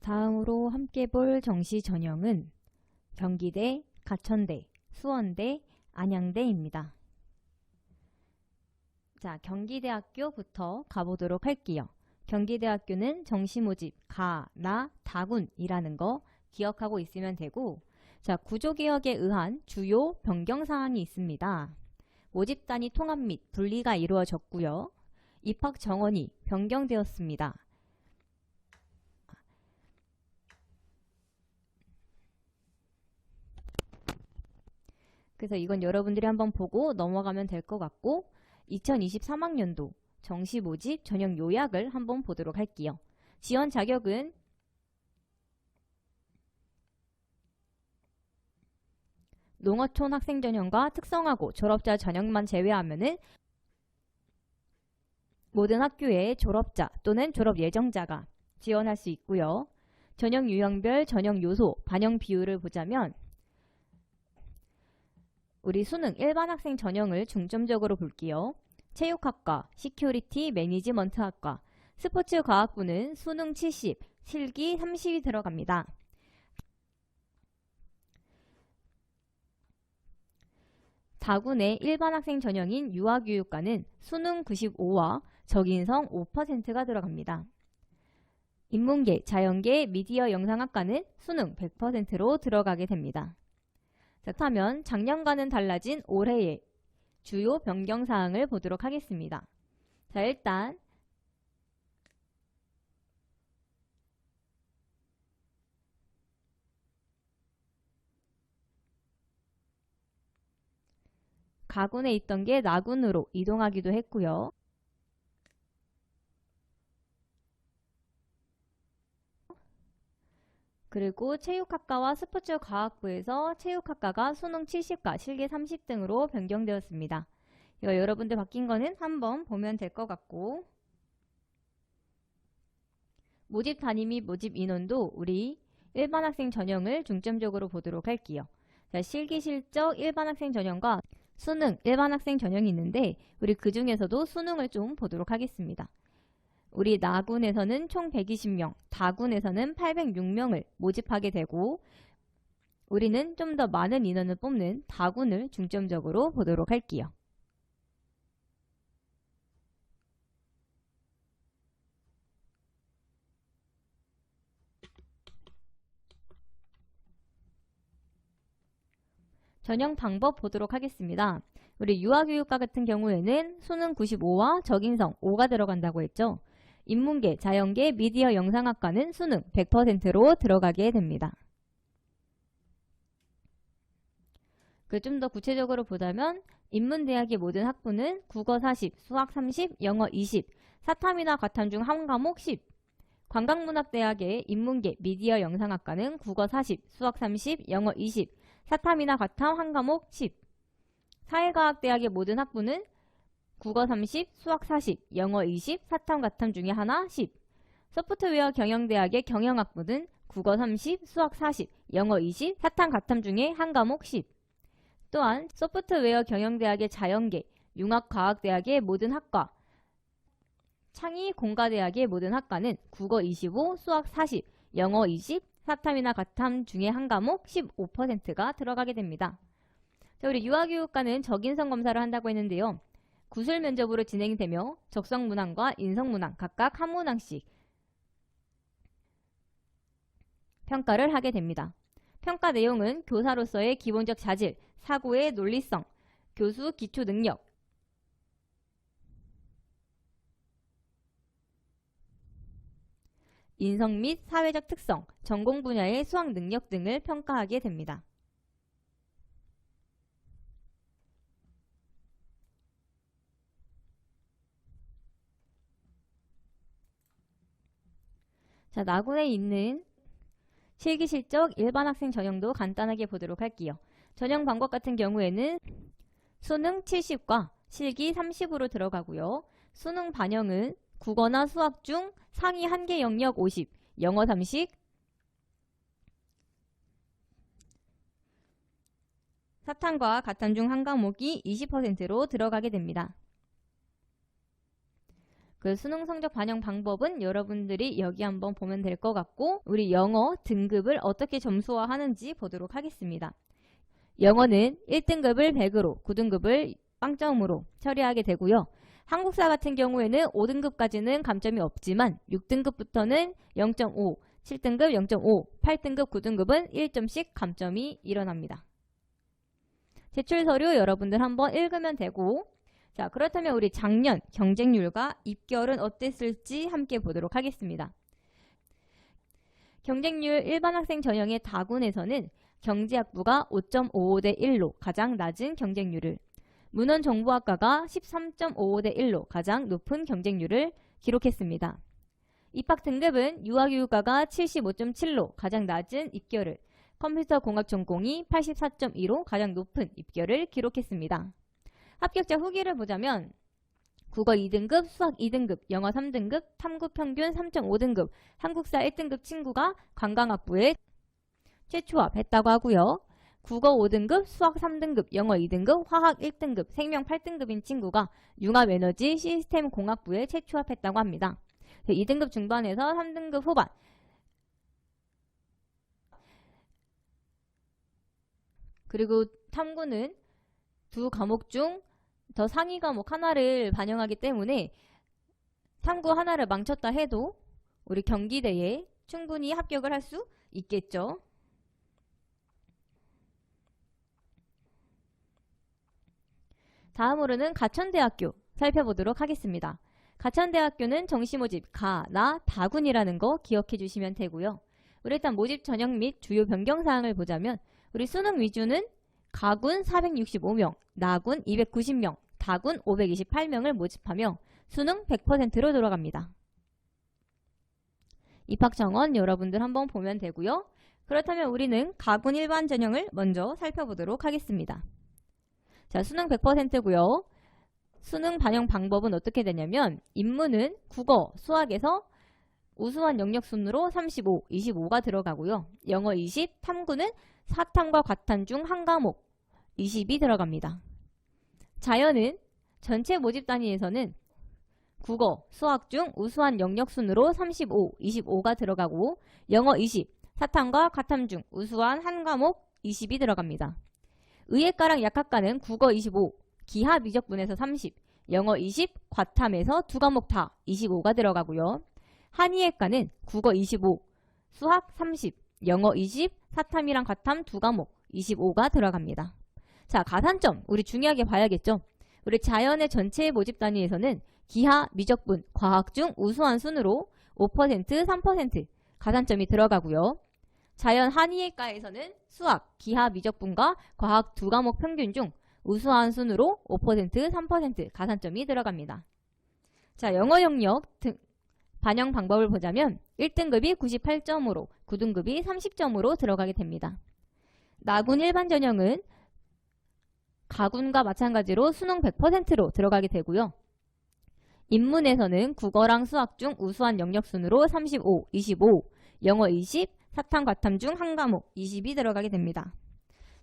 다음으로 함께 볼 정시 전형은 경기대, 가천대, 수원대, 안양대입니다. 자, 경기대학교부터 가보도록 할게요. 경기대학교는 정시 모집 가, 나, 다군이라는 거 기억하고 있으면 되고, 자, 구조개혁에 의한 주요 변경사항이 있습니다. 모집단위 통합 및 분리가 이루어졌고요. 입학 정원이 변경되었습니다. 그래서 이건 여러분들이 한번 보고 넘어가면 될 것 같고, 2023학년도 정시 모집 전형 요약을 한번 보도록 할게요. 지원 자격은 농어촌 학생 전형과 특성화고 졸업자 전형만 제외하면은 모든 학교의 졸업자 또는 졸업 예정자가 지원할 수 있고요. 전형 유형별 전형 요소 반영 비율을 보자면 우리 수능 일반 학생 전형을 중점적으로 볼게요. 체육학과, 시큐리티, 매니지먼트학과, 스포츠과학부는 수능 70, 실기 30이 들어갑니다. 다군의 일반 학생 전형인 유아교육과는 수능 95와 적인성 5%가 들어갑니다. 인문계, 자연계, 미디어 영상학과는 수능 100%로 들어가게 됩니다. 자, 그렇다면 작년과는 달라진 올해의 주요 변경사항을 보도록 하겠습니다. 자, 일단 가군에 있던 게 나군으로 이동하기도 했고요. 그리고 체육학과와 스포츠과학부에서 체육학과가 수능 70과 실기 30 등으로 변경되었습니다. 이거 여러분들 바뀐 거는 한번 보면 될 것 같고, 모집 단위 및 모집 인원도 우리 일반 학생 전형을 중점적으로 보도록 할게요. 자, 실기 실적 일반 학생 전형과 수능 일반 학생 전형이 있는데 우리 그 중에서도 수능을 좀 보도록 하겠습니다. 우리 나군에서는 총 120명, 다군에서는 806명을 모집하게 되고 우리는 좀 더 많은 인원을 뽑는 다군을 중점적으로 보도록 할게요. 전형 방법 보도록 하겠습니다. 우리 유아교육과 같은 경우에는 수능 95와 적인성 5가 들어간다고 했죠. 인문계, 자연계, 미디어 영상학과는 수능 100%로 들어가게 됩니다. 좀 더 구체적으로 보자면 인문대학의 모든 학부는 국어 40, 수학 30, 영어 20, 사탐이나 과탐 중 한 과목 10, 관광문학대학의 인문계, 미디어 영상학과는 국어 40, 수학 30, 영어 20, 사탐이나 과탐 한 과목 10, 사회과학대학의 모든 학부는 국어 30, 수학 40, 영어 20, 사탐 과탐 중에 하나 10, 소프트웨어 경영대학의 경영학부는 국어 30, 수학 40, 영어 20, 사탐 과탐 중에 한 과목 10, 또한 소프트웨어 경영대학의 자연계, 융합과학대학의 모든 학과, 창의공과대학의 모든 학과는 국어 25, 수학 40, 영어 20, 사탐이나 과탐 중에 한 과목 15%가 들어가게 됩니다. 자, 우리 유아교육과는 적인성 검사를 한다고 했는데요. 구술 면접으로 진행이 되며 적성문항과 인성문항 각각 한 문항씩 평가를 하게 됩니다. 평가 내용은 교사로서의 기본적 자질, 사고의 논리성, 교수 기초 능력, 인성 및 사회적 특성, 전공 분야의 수학 능력 등을 평가하게 됩니다. 자, 나군에 있는 실기실적 일반 학생 전형도 간단하게 보도록 할게요. 전형 방법 같은 경우에는 수능 70과 실기 30으로 들어가고요. 수능 반영은 국어나 수학 중 상위 1개 영역 50, 영어 30, 사탐과 가탐 중 한 과목이 20%로 들어가게 됩니다. 그 수능 성적 반영 방법은 여러분들이 여기 한번 보면 될 것 같고, 우리 영어 등급을 어떻게 점수화하는지 보도록 하겠습니다. 영어는 1등급을 100으로, 9등급을 빵점으로 처리하게 되고요. 한국사 같은 경우에는 5등급까지는 감점이 없지만 6등급부터는 0.5, 7등급 0.5, 8등급, 9등급은 1점씩 감점이 일어납니다. 제출 서류 여러분들 한번 읽으면 되고, 자, 그렇다면 우리 작년 경쟁률과 입결은 어땠을지 함께 보도록 하겠습니다. 경쟁률 일반 학생 전형의 다군에서는 경제학부가 5.55대 1로 가장 낮은 경쟁률을, 문헌정보학과가 13.55대 1로 가장 높은 경쟁률을 기록했습니다. 입학 등급은 유아교육과가 75.7로 가장 낮은 입결을, 컴퓨터공학 전공이 84.2로 가장 높은 입결을 기록했습니다. 합격자 후기를 보자면 국어 2등급, 수학 2등급, 영어 3등급, 탐구 평균 3.5등급, 한국사 1등급 친구가 관광학부에 최초합했다고 하고요. 국어 5등급, 수학 3등급, 영어 2등급, 화학 1등급, 생명 8등급인 친구가 융합에너지 시스템 공학부에 최초합했다고 합니다. 2등급 중반에서 3등급 후반, 그리고 탐구는 두 과목 중 더 상위 과목 하나를 반영하기 때문에 탐구 하나를 망쳤다 해도 우리 경기대에 충분히 합격을 할 수 있겠죠. 다음으로는 가천대학교 살펴보도록 하겠습니다. 가천대학교는 정시모집 가, 나, 다군이라는 거 기억해 주시면 되고요. 우리 일단 모집 전형 및 주요 변경사항을 보자면 우리 수능 위주는 가군 465명, 나군 290명, 다군 528명을 모집하며 수능 100%로 돌아갑니다. 입학 정원 여러분들 한번 보면 되고요. 그렇다면 우리는 가군 일반 전형을 먼저 살펴보도록 하겠습니다. 자, 수능 100%고요. 수능 반영 방법은 어떻게 되냐면 인문은 국어, 수학에서 우수한 영역 순으로 35, 25가 들어가고요. 영어 20, 탐구는 사탐과 과탐 중 한 과목 20이 들어갑니다. 자연은 전체 모집 단위에서는 국어, 수학 중 우수한 영역 순으로 35, 25가 들어가고 영어 20, 사탐과 과탐 중 우수한 한 과목 20이 들어갑니다. 의예과랑 약학과는 국어 25, 기하 미적분에서 30, 영어 20, 과탐에서 두 과목 다 25가 들어가고요. 한의예과는 국어 25, 수학 30, 영어 20, 사탐이랑 과탐 두 과목 25가 들어갑니다. 자, 가산점 우리 중요하게 봐야겠죠. 우리 자연의 전체 모집 단위에서는 기하, 미적분, 과학 중 우수한 순으로 5%, 3% 가산점이 들어가고요. 자연 한의예과에서는 수학, 기하, 미적분과 과학 두 과목 평균 중 우수한 순으로 5%, 3% 가산점이 들어갑니다. 자, 영어 영역 반영 방법을 보자면 1등급이 98점으로 9등급이 30점으로 들어가게 됩니다. 나군 일반 전형은 가군과 마찬가지로 수능 100%로 들어가게 되고요. 인문에서는 국어랑 수학 중 우수한 영역 순으로 35, 25, 영어 20, 사탐, 과탐 중 한 과목 20이 들어가게 됩니다.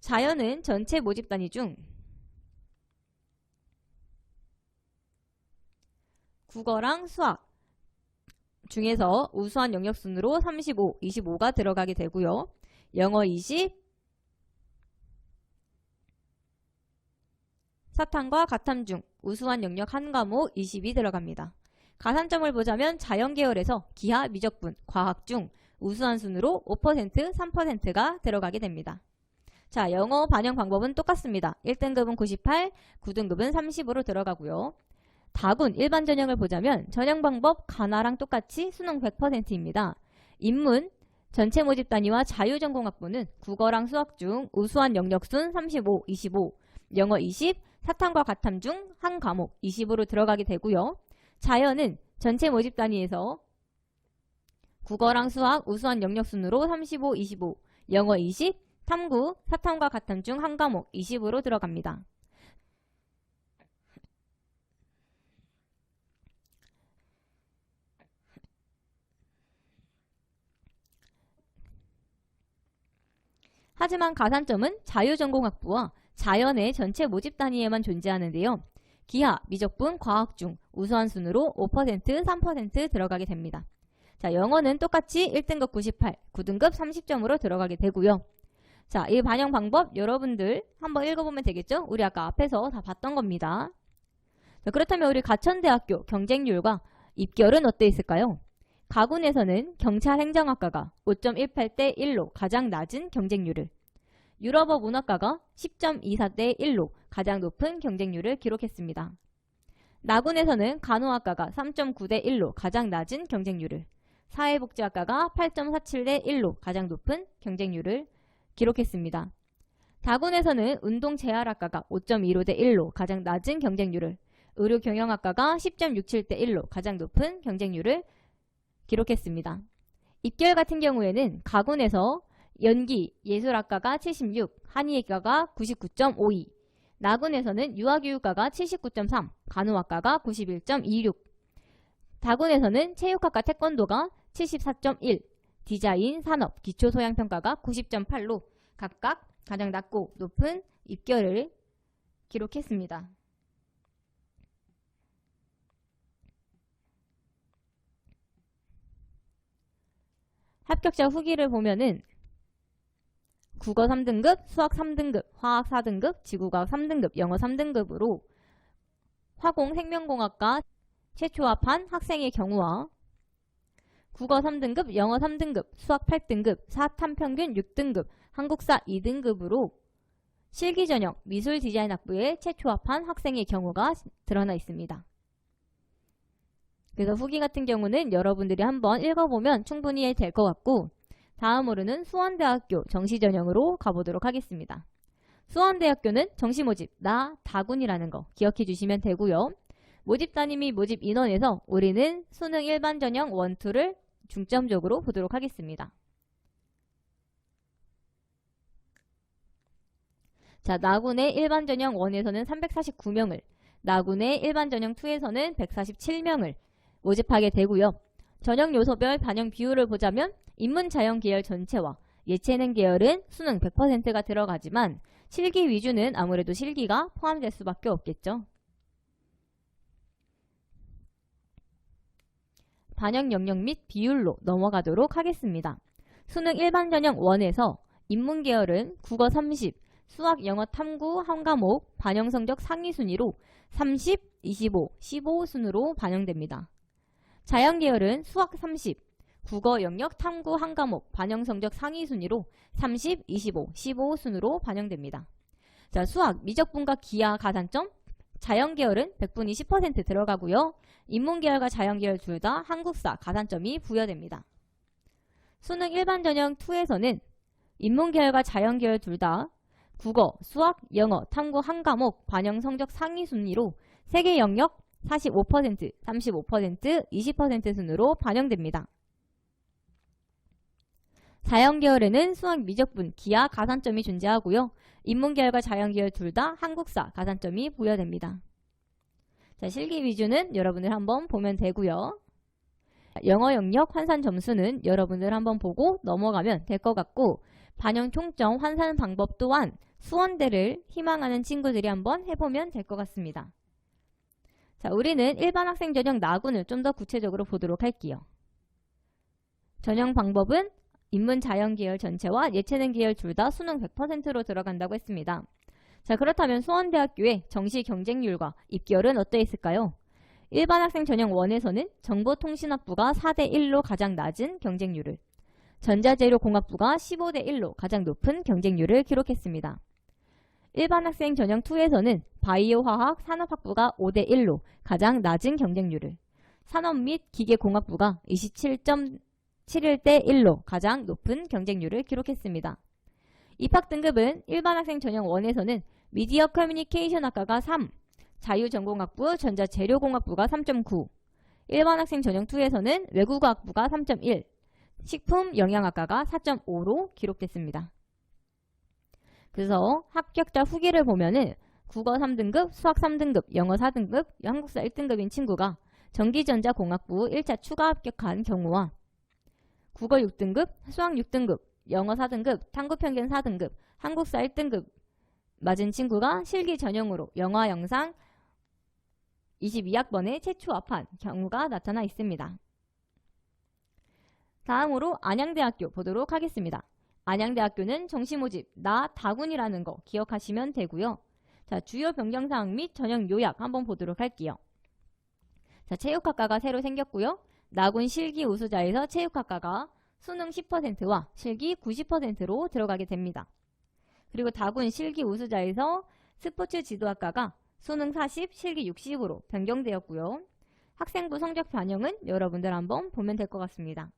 자연은 전체 모집 단위 중 국어랑 수학 중에서 우수한 영역 순으로 35, 25가 들어가게 되고요. 영어 20, 사탐과 과탐 중 우수한 영역 한 과목 20이 들어갑니다. 가산점을 보자면 자연 계열에서 기하, 미적분, 과학 중 우수한 순으로 5%, 3%가 들어가게 됩니다. 자, 영어 반영 방법은 똑같습니다. 1등급은 98, 9등급은 30으로 들어가고요. 다군 일반 전형을 보자면 전형 방법 가나랑 똑같이 수능 100%입니다. 인문 전체 모집 단위와 자유전공학부는 국어랑 수학 중 우수한 영역순 35, 25, 영어 20, 사탐과 과탐 중 한 과목 20으로 들어가게 되고요. 자연은 전체 모집 단위에서 국어랑 수학 우수한 영역순으로 35, 25, 영어 20, 탐구, 사탐과 과탐 중 한 과목 20으로 들어갑니다. 하지만 가산점은 자유전공학부와 자연의 전체 모집 단위에만 존재하는데요. 기하, 미적분, 과학 중 우수한 순으로 5%, 3% 들어가게 됩니다. 자, 영어는 똑같이 1등급 98, 9등급 30점으로 들어가게 되고요. 자, 이 반영 방법 여러분들 한번 읽어보면 되겠죠? 우리 아까 앞에서 다 봤던 겁니다. 자, 그렇다면 우리 가천대학교 경쟁률과 입결은 어때 있을까요? 가군에서는 경찰행정학과가 5.18대 1로 가장 낮은 경쟁률을, 유럽어 문학과가 10.24대 1로 가장 높은 경쟁률을 기록했습니다. 나군에서는 간호학과가 3.9대 1로 가장 낮은 경쟁률을, 사회복지학과가 8.47대 1로 가장 높은 경쟁률을 기록했습니다. 다군에서는 운동재활학과가 5.15대 1로 가장 낮은 경쟁률을, 의료경영학과가 10.67대 1로 가장 높은 경쟁률을 기록했습니다. 입결 같은 경우에는 가군에서 연기, 예술학과가 76, 한의학과가 99.52, 나군에서는 유아교육과가 79.3, 간호학과가 91.26, 다군에서는 체육학과 태권도가 74.1, 디자인, 산업, 기초소양평가가 90.8로 각각 가장 낮고 높은 입결을 기록했습니다. 합격자 후기를 보면은 국어 3등급, 수학 3등급, 화학 4등급, 지구과학 3등급, 영어 3등급으로 화공 생명공학과 최초 합한 학생의 경우와 국어 3등급, 영어 3등급, 수학 8등급, 사탐 평균 6등급, 한국사 2등급으로 실기전형 미술디자인학부에 최초 합한 학생의 경우가 드러나 있습니다. 그래서 후기 같은 경우는 여러분들이 한번 읽어보면 충분히 될 것 같고, 다음으로는 수원대학교 정시전형으로 가보도록 하겠습니다. 수원대학교는 정시모집 나 다군이라는 거 기억해 주시면 되고요. 모집 단위 및 모집 인원에서 우리는 수능 일반전형 1, 2를 중점적으로 보도록 하겠습니다. 자, 나군의 일반전형 1에서는 349명을, 나군의 일반전형 2에서는 147명을 모집하게 되고요. 전형 요소별 반영 비율을 보자면 인문자연 계열 전체와 예체능 계열은 수능 100%가 들어가지만 실기 위주는 아무래도 실기가 포함될 수밖에 없겠죠. 반영 영역 및 비율로 넘어가도록 하겠습니다. 수능 일반전형 1에서 인문계열은 국어 30, 수학, 영어, 탐구 한 과목 반영 성적 상위 순위로 30, 25, 15 순으로 반영됩니다. 자연계열은 수학 30, 국어, 영역, 탐구 한 과목 반영 성적 상위 순위로 30, 25, 15 순으로 반영됩니다. 자, 수학, 미적분과 기하 가산점, 자연계열은 100분이 10% 들어가고요. 인문계열과 자연계열 둘 다 한국사 가산점이 부여됩니다. 수능 일반전형 2에서는 인문계열과 자연계열 둘 다 국어, 수학, 영어, 탐구 한 과목 반영 성적 상위 순위로 3개 영역 45%, 35%, 20% 순으로 반영됩니다. 자연계열에는 수학, 미적분, 기하, 가산점이 존재하고요. 인문계열과 자연계열 둘 다 한국사 가산점이 부여됩니다. 자, 실기 위주는 여러분들 한번 보면 되고요. 영어 영역 환산 점수는 여러분들 한번 보고 넘어가면 될 것 같고, 반영 총점 환산 방법 또한 수원대를 희망하는 친구들이 한번 해보면 될 것 같습니다. 자, 우리는 일반 학생 전형 나군을 좀 더 구체적으로 보도록 할게요. 전형 방법은 인문 자연 계열 전체와 예체능 계열 둘 다 수능 100%로 들어간다고 했습니다. 자, 그렇다면 수원대학교의 정시 경쟁률과 입결은 어떠 있을까요? 일반 학생 전형 1에서는 정보통신학부가 4대 1로 가장 낮은 경쟁률을, 전자재료공학부가 15대 1로 가장 높은 경쟁률을 기록했습니다. 일반 학생 전형 2에서는 바이오화학 산업학부가 5대 1로 가장 낮은 경쟁률을, 산업 및 기계공학부가 27.71대 1로 가장 높은 경쟁률을 기록했습니다. 입학 등급은 일반 학생 전형 1에서는 미디어 커뮤니케이션 학과가 3, 자유전공학부, 전자재료공학부가 3.9, 일반 학생 전형 2에서는 외국어학부가 3.1, 식품영양학과가 4.5로 기록됐습니다. 그래서 합격자 후기를 보면은 국어 3등급, 수학 3등급, 영어 4등급, 한국사 1등급인 친구가 전기전자공학부 1차 추가 합격한 경우와 국어 6등급, 수학 6등급, 영어 4등급, 탐구평균 4등급, 한국사 1등급 맞은 친구가 실기 전형으로 영화, 영상, 22학번에 최초합한 경우가 나타나 있습니다. 다음으로 안양대학교 보도록 하겠습니다. 안양대학교는 정시 모집 나 다군이라는 거 기억하시면 되고요. 자, 주요 변경사항 및 전형 요약 한번 보도록 할게요. 자, 체육학과가 새로 생겼고요. 나군 실기 우수자에서 체육학과가 수능 10%와 실기 90%로 들어가게 됩니다. 그리고 다군 실기 우수자에서 스포츠 지도학과가 수능 40, 실기 60으로 변경되었고요. 학생부 성적 반영은 여러분들 한번 보면 될 것 같습니다.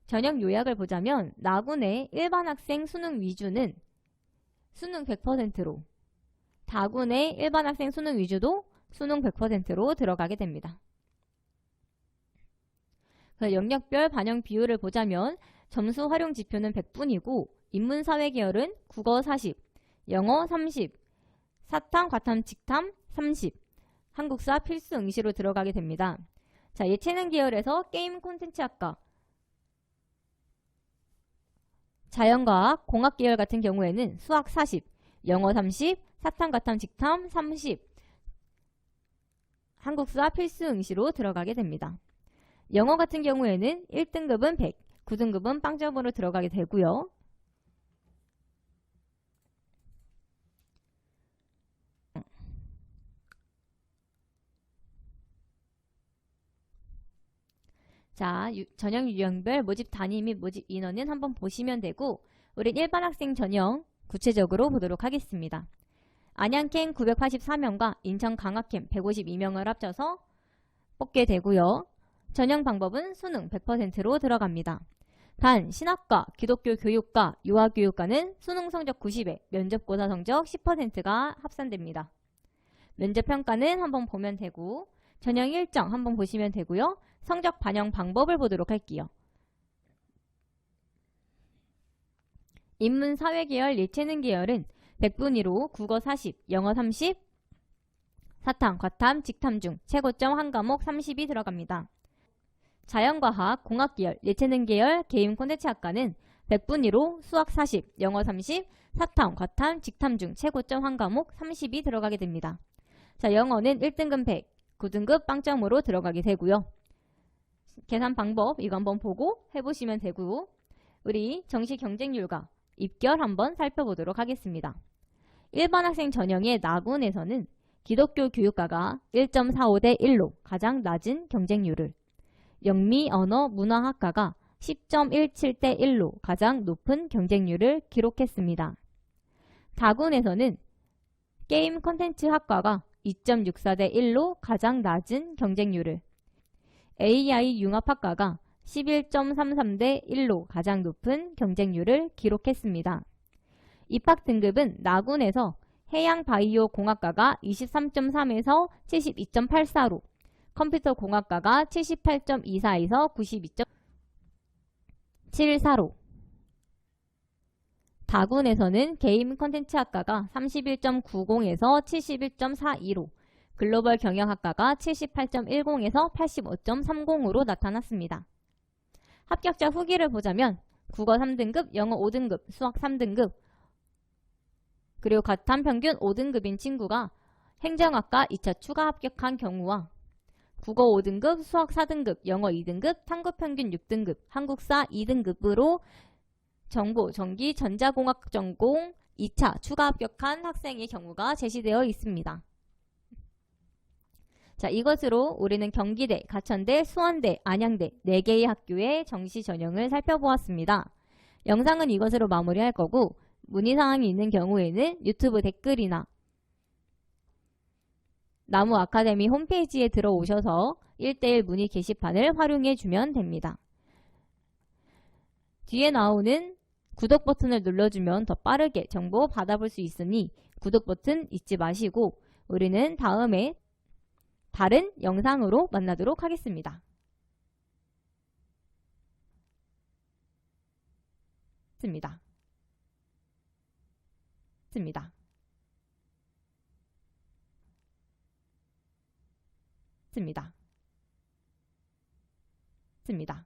전형 요약을 보자면 나군의 일반 학생 수능 위주는 수능 100%로, 다군의 일반 학생 수능 위주도 수능 100%로 들어가게 됩니다. 영역별 반영 비율을 보자면 점수 활용 지표는 100분이고 인문사회 계열은 국어 40, 영어 30, 사탐, 과탐, 직탐 30, 한국사 필수 응시로 들어가게 됩니다. 자, 예체능 계열에서 게임 콘텐츠학과, 자연과학, 공학 계열 같은 경우에는 수학 40, 영어 30, 사탐, 과탐, 직탐 30, 한국사 필수 응시로 들어가게 됩니다. 영어 같은 경우에는 1등급은 100, 9등급은 빵점으로 들어가게 되고요. 자, 전형 유형별 모집 단위 및 모집 인원은 한번 보시면 되고 우린 일반 학생 전형 구체적으로 보도록 하겠습니다. 안양캠 984명과 인천 강학캠 152명을 합쳐서 뽑게 되고요. 전형 방법은 수능 100%로 들어갑니다. 단 신학과, 기독교 교육과, 유아교육과는 수능 성적 90에 면접고사 성적 10%가 합산됩니다. 면접평가는 한번 보면 되고 전형 일정 한번 보시면 되고요. 성적 반영 방법을 보도록 할게요. 인문사회계열, 예체능 계열은 100분위로 국어 40, 영어 30, 사탐, 과탐, 직탐 중 최고점 한 과목 30이 들어갑니다. 자연과학, 공학계열, 예체능 계열, 게임 콘텐츠학과는 100분위로 수학 40, 영어 30, 사탐, 과탐, 직탐 중 최고점 한 과목 30이 들어가게 됩니다. 자, 영어는 1등급 100, 9등급 빵점으로 들어가게 되고요. 계산 방법 이거 한번 보고 해보시면 되고 우리 정시 경쟁률과 입결 한번 살펴보도록 하겠습니다. 일반 학생 전형의 나군에서는 기독교 교육과가 1.45대 1로 가장 낮은 경쟁률을, 영미 언어 문화학과가 10.17대 1로 가장 높은 경쟁률을 기록했습니다. 다군에서는 게임 콘텐츠 학과가 2.64대 1로 가장 낮은 경쟁률을, AI 융합학과가 11.33대 1로 가장 높은 경쟁률을 기록했습니다. 입학 등급은 나군에서 해양바이오공학과가 23.3에서 72.84로, 컴퓨터공학과가 78.24에서 92.74로, 다군에서는 게임 콘텐츠학과가 31.90에서 71.42로, 글로벌 경영학과가 78.10에서 85.30으로 나타났습니다. 합격자 후기를 보자면 국어 3등급, 영어 5등급, 수학 3등급, 그리고 과탐 평균 5등급인 친구가 행정학과 2차 추가 합격한 경우와 국어 5등급, 수학 4등급, 영어 2등급, 탐구 평균 6등급, 한국사 2등급으로 정보, 전기, 전자공학 전공 2차 추가 합격한 학생의 경우가 제시되어 있습니다. 자, 이것으로 우리는 경기대, 가천대, 수원대, 안양대 4개의 학교의 정시 전형을 살펴보았습니다. 영상은 이것으로 마무리할 거고 문의사항이 있는 경우에는 유튜브 댓글이나 나무 아카데미 홈페이지에 들어오셔서 1:1 문의 게시판을 활용해 주면 됩니다. 뒤에 나오는 구독 버튼을 눌러주면 더 빠르게 정보 받아볼 수 있으니 구독 버튼 잊지 마시고 우리는 다음에 다른 영상으로 만나도록 하겠습니다. 습니다. 습니다.